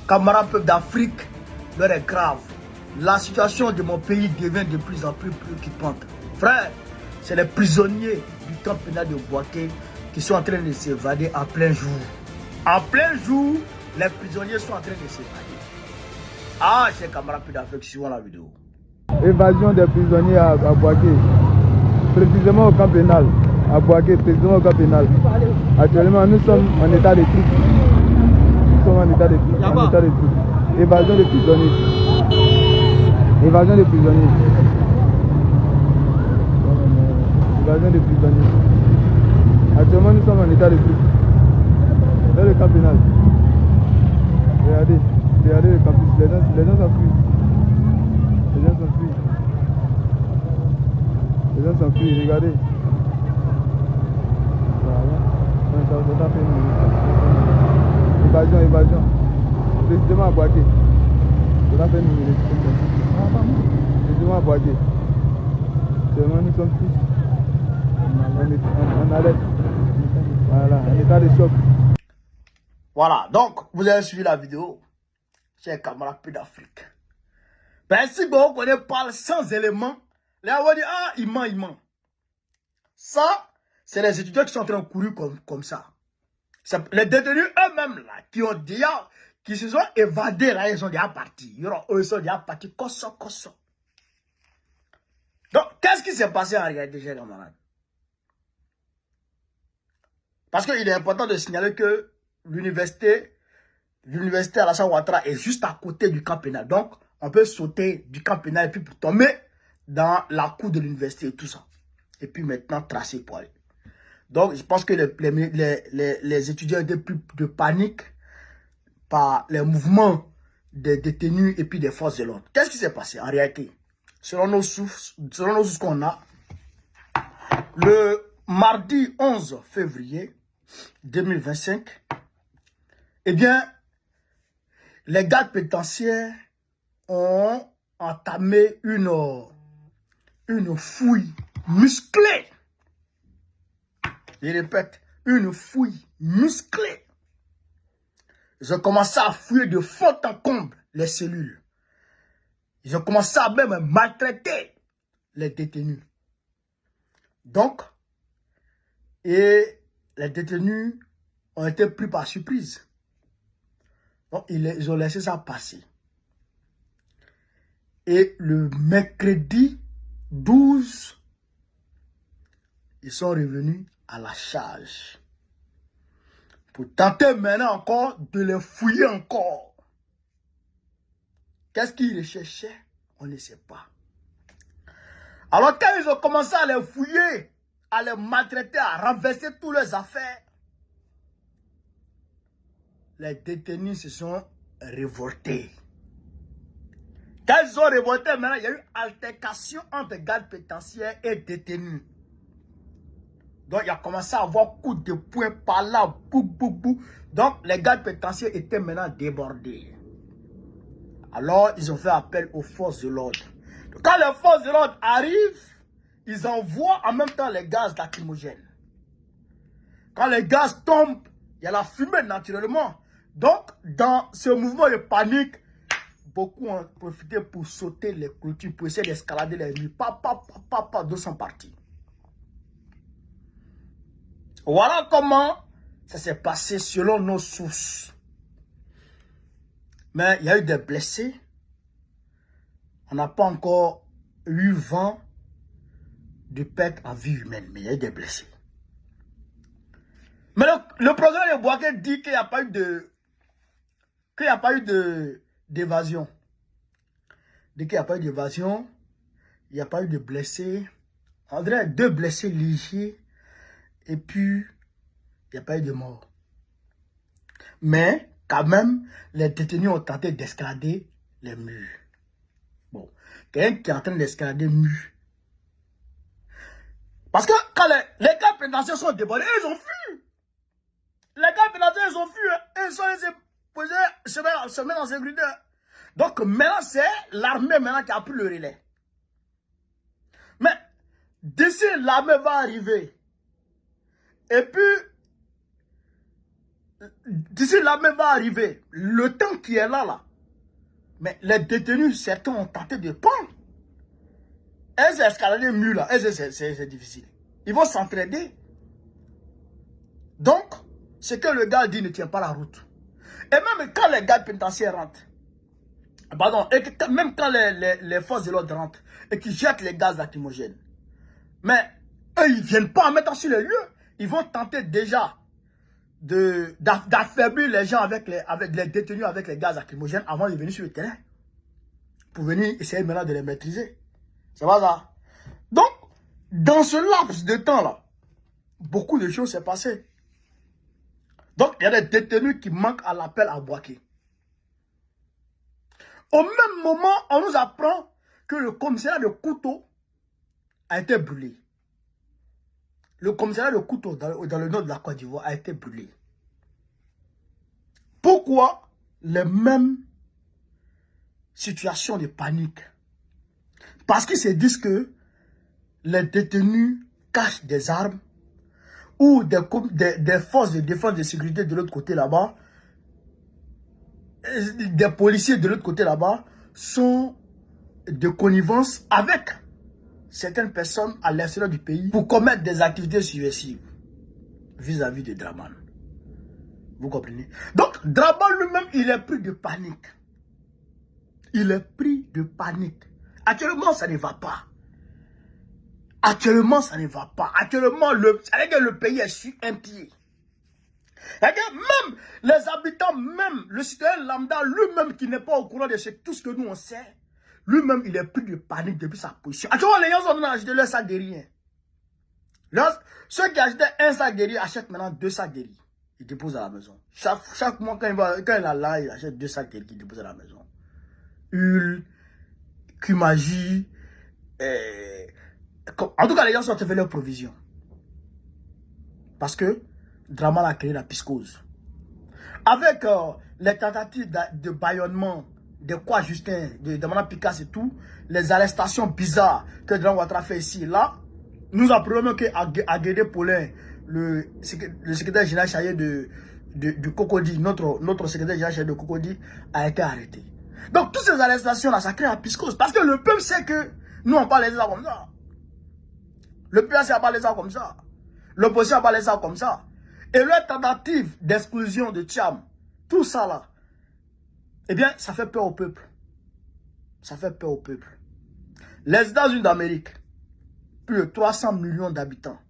Camarades peuple d'Afrique, l'heure est grave. La situation de mon pays devient de plus en plus préoccupante. Frère, c'est les prisonniers du camp pénal de Bouaké qui sont en train de s'évader en plein jour. En plein jour, les prisonniers sont en train de s'évader. Ah, chers camarades peuple d'Afrique, suivons la vidéo. Évasion des prisonniers à Bouaké, précisément au camp pénal. À Bouaké, précisément au camp pénal. Actuellement, nous sommes en état de troupe. Nous sommes en état de troupe. Évasion des prisonniers. Évasion des prisonniers. Évasion des prisonniers. Actuellement, nous sommes en état de troupe. Dans le camp pénal. Regardez le campus. Les gens s'enfuient. Les gens s'enfuient. Les gens s'enfuient, regardez. Évasion. Précisément à Bouaké. Ça fait une minute. Précisément à Bouaké. Seulement nous sommes tous en alerte. Voilà, en état de choc. Voilà, donc vous avez suivi la vidéo, chers camarades peu d'Afrique. Ben si vous connaissez parle sans éléments, là on va dire, ah, il ment. Ça, c'est les étudiants qui sont en train de courir comme ça. Les détenus eux-mêmes, là, qui se sont évadés, là, ils sont déjà partis. Ils sont déjà partis, kosso. Donc, qu'est-ce qui s'est passé en réalité, chers camarades? Parce qu'il est important de signaler que l'université Alassane Ouattara est juste à côté du camp pénal. Donc, on peut sauter du camp pénal et puis pour tomber dans la cour de l'université et tout ça. Et puis maintenant, tracer pour aller. Donc, je pense que les étudiants étaient plus de panique par les mouvements des détenus et puis des forces de l'ordre. Qu'est-ce qui s'est passé en réalité? Selon nos sources qu'on a, le mardi 11 février 2025, eh bien, les gardes pénitentiaires ont entamé une fouille musclée. Je répète, une fouille musclée. Ils ont commencé à fouiller de fond en comble les cellules. Ils ont commencé à même maltraiter les détenus. Donc, et les détenus ont été pris par surprise. Donc, ils ont laissé ça passer. Et le mercredi 12, ils sont revenus à la charge. Pour tenter maintenant encore de les fouiller encore. Qu'est-ce qu'ils recherchaient? On ne sait pas. Alors quand ils ont commencé à les fouiller, à les maltraiter, à renverser toutes leurs affaires, les détenus se sont révoltés. Quand ils ont révolté, maintenant, il y a eu altercation entre gardes pénitentiaires et détenus. Donc, il a commencé à avoir coups de poing par là, bou. Donc, les gardes pénitentiaires étaient maintenant débordés. Alors, ils ont fait appel aux forces de l'ordre. Quand les forces de l'ordre arrivent, ils envoient en même temps les gaz lacrymogènes. Quand les gaz tombent, il y a la fumée naturellement. Donc, dans ce mouvement de panique, beaucoup ont profité pour sauter les clôtures, pour essayer d'escalader les murs. D'autres sont partis. Voilà comment ça s'est passé selon nos sources. Mais il y a eu des blessés. On n'a pas encore eu vent de perte en vie humaine, mais il y a eu des blessés. Mais le procureur de Bouaké dit qu'il n'y a pas eu d'évasion. Dès qu'il n'y a pas eu d'évasion, il n'y a pas eu de blessés. On dirait 2 blessés légers. Et puis, il n'y a pas eu de mort. Mais, quand même, les détenus ont tenté d'escalader les murs. Bon, quelqu'un qui est en train d'escalader les murs. Parce que quand les gardes pénitentiaires sont débordés, ils ont fui. Les gardes pénitentiaires, ils ont fui. Ils sont laissés poser, se mettre en sécurité. Donc, maintenant, c'est l'armée maintenant qui a pris le relais. Mais, d'ici, l'armée va arriver. Et puis, d'ici là même va arriver, le temps qui est là, mais les détenus, certains ont tenté de prendre. Elles escaladent les murs là, c'est difficile. Ils vont s'entraider. Donc, ce que le gars dit ne tient pas la route. Et même quand les gars pénitentiaires rentrent, pardon, et que, même quand les forces de l'ordre rentrent et qu'ils jettent les gaz lacrymogènes, mais eux, ils ne viennent pas en mettant sur les lieux. Ils vont tenter déjà d'affaiblir les gens avec les détenus avec les gaz lacrymogènes avant de venir sur le terrain. Pour venir essayer maintenant de les maîtriser. C'est pas ça. Donc, dans ce laps de temps-là, beaucoup de choses s'est passé. Donc, il y a des détenus qui manquent à l'appel à Bouaké. Au même moment, on nous apprend que le commissariat de Couto a été brûlé. Le commissariat de Couto dans le nord de la Côte d'Ivoire a été brûlé. Pourquoi les mêmes situations de panique? Parce qu'ils se disent que les détenus cachent des armes ou des forces de défense et de sécurité de l'autre côté là-bas, des policiers de l'autre côté là-bas sont de connivence avec certaines personnes à l'extérieur du pays pour commettre des activités subversives vis-à-vis de Draman. Vous comprenez? Donc, Draman lui-même, il est pris de panique. Il est pris de panique. Actuellement, ça ne va pas. Actuellement, ça ne va pas. Actuellement, le pays est sur un pied. Même les habitants, même le citoyen lambda, lui-même qui n'est pas au courant de tout ce que nous on sait, lui-même, il est pris de panique depuis sa position. Actuellement, les gens ont acheté leur sac de riz. Ceux qui achetaient un sac de riz achètent maintenant 2 sacs de riz. Ils déposent à la maison. Chaque mois, quand il a là, il achète 2 sacs de riz qu'il dépose à la maison. Huile, Kumaji, en tout cas, les gens sont fait leurs provisions. Parce que Draman a créé la piscose. Avec les tentatives de bâillonnement, de quoi Justin, de Damana Picasso et tout, les arrestations bizarres que Draman Ouattara fait ici et là, nous apprenons qu'Aguédé Paulin, le secrétaire général chargé de Cocody, notre secrétaire général chargé de Cocody, a été arrêté. Donc, toutes ces arrestations-là, ça crée la piscose. Parce que le peuple sait que nous, on parle les ça comme ça. Le PAC n'a pas les ça comme ça. L'opposition n'a pas les ça comme ça. Et leur tentative d'exclusion de Thiam, tout ça là, eh bien, ça fait peur au peuple. Ça fait peur au peuple. Les États-Unis d'Amérique, plus de 300 millions d'habitants,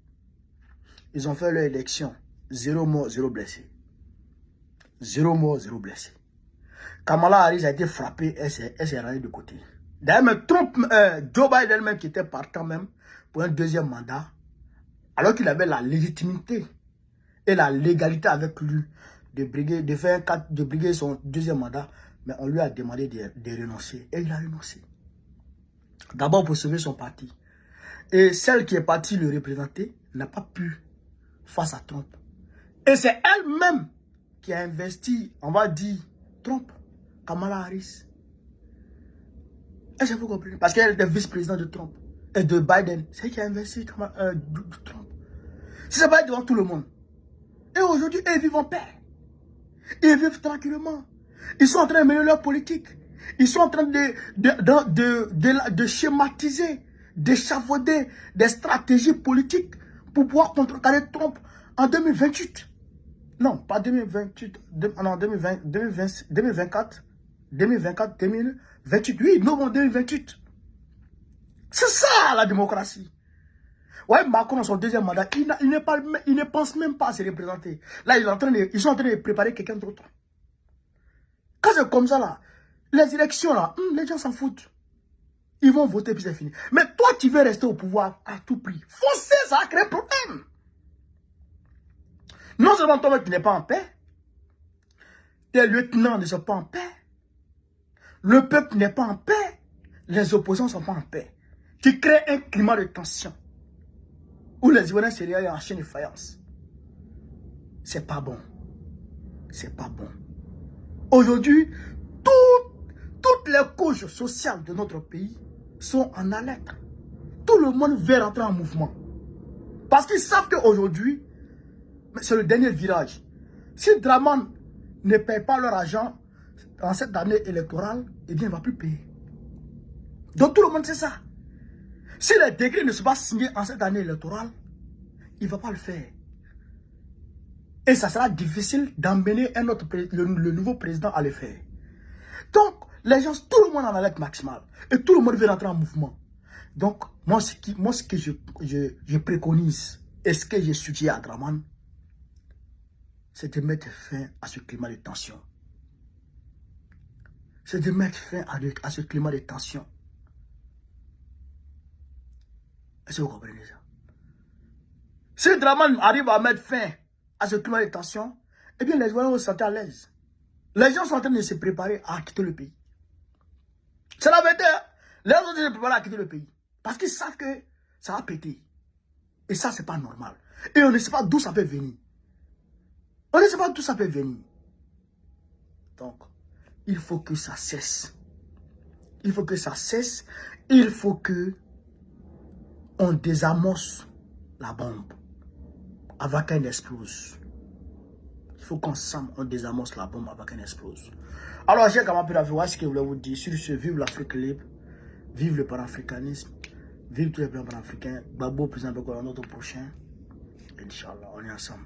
ils ont fait leur élection. 0 mort, 0 blessé. 0 mort, 0 blessé. Kamala Harris a été frappée, elle s'est rendue de côté. D'ailleurs, Joe Biden même qui était partant même pour un deuxième mandat, alors qu'il avait la légitimité et la légalité avec lui de briguer son deuxième mandat, mais on lui a demandé de renoncer. Et il a renoncé. D'abord pour sauver son parti. Et celle qui est partie le représenter n'a pas pu face à Trump. Et c'est elle-même qui a investi, on va dire, Trump, Kamala Harris. Est-ce que vous comprenez? Parce qu'elle était vice-présidente de Trump et de Biden. C'est elle qui a investi Trump. Si ça va être devant tout le monde. Et aujourd'hui, ils vivent en paix. Ils vivent tranquillement. Ils sont en train de mener leur politique. Ils sont en train de schématiser, d'échafauder des stratégies politiques pour pouvoir contrecarrer Trump en 2028. Non, pas 2028, non, 2024, 2028, oui, novembre 2028. C'est ça la démocratie. Ouais, Macron, dans son deuxième mandat, il ne pense même pas à se représenter. Là, ils sont en train de préparer quelqu'un d'autre. Quand c'est comme ça, là, les élections, là, les gens s'en foutent. Ils vont voter, puis c'est fini. Mais toi, tu veux rester au pouvoir à tout prix. Forcer, ça a créé problème. Non seulement toi, tu n'es pas en paix, tes lieutenants ne sont pas en paix, le peuple n'est pas en paix, les opposants ne sont pas en paix. Tu crées un climat de tension où les Ivoiriens se réveillent en chaîne de faïence. C'est pas bon. C'est pas bon. Aujourd'hui, toutes les couches sociales de notre pays sont en alerte. Tout le monde veut rentrer en mouvement. Parce qu'ils savent qu'aujourd'hui, c'est le dernier virage. Si Draman ne paye pas leur argent dans cette année électorale, eh bien, il ne va plus payer. Donc, tout le monde sait ça. Si les décrets ne sont pas signés en cette année électorale, il ne va pas le faire. Et ça sera difficile d'emmener le nouveau président à le faire. Donc, les gens, tout le monde en alerte maximale. Et tout le monde veut rentrer en mouvement. Donc, moi, ce que je préconise, et ce que j'ai suggéré à Draman, c'est de mettre fin à ce climat de tension. C'est de mettre fin à ce climat de tension. Est-ce que vous comprenez ça? Si Draman arrive à mettre fin à ce climat de tension, eh bien, les gens vont se sentir à l'aise. Les gens sont en train de se préparer à quitter le pays. C'est la vérité. Les gens sont en train de se préparer à quitter le pays. Parce qu'ils savent que ça va péter. Et ça, c'est pas normal. Et on ne sait pas d'où ça peut venir. On ne sait pas d'où ça peut venir. Donc, il faut que ça cesse. Il faut que ça cesse. Il faut que on désamorce la bombe avant qu'elle explose. Il faut qu'ensemble, on désamorce la bombe avant qu'elle explose. Alors, j'ai quand même voir ce que je voulais vous dire. Sur ce, vive l'Afrique libre, vive le panafricanisme, vive tous les plans panafricains. Babo, président Beko, notre prochain. Inch'Allah, on est ensemble.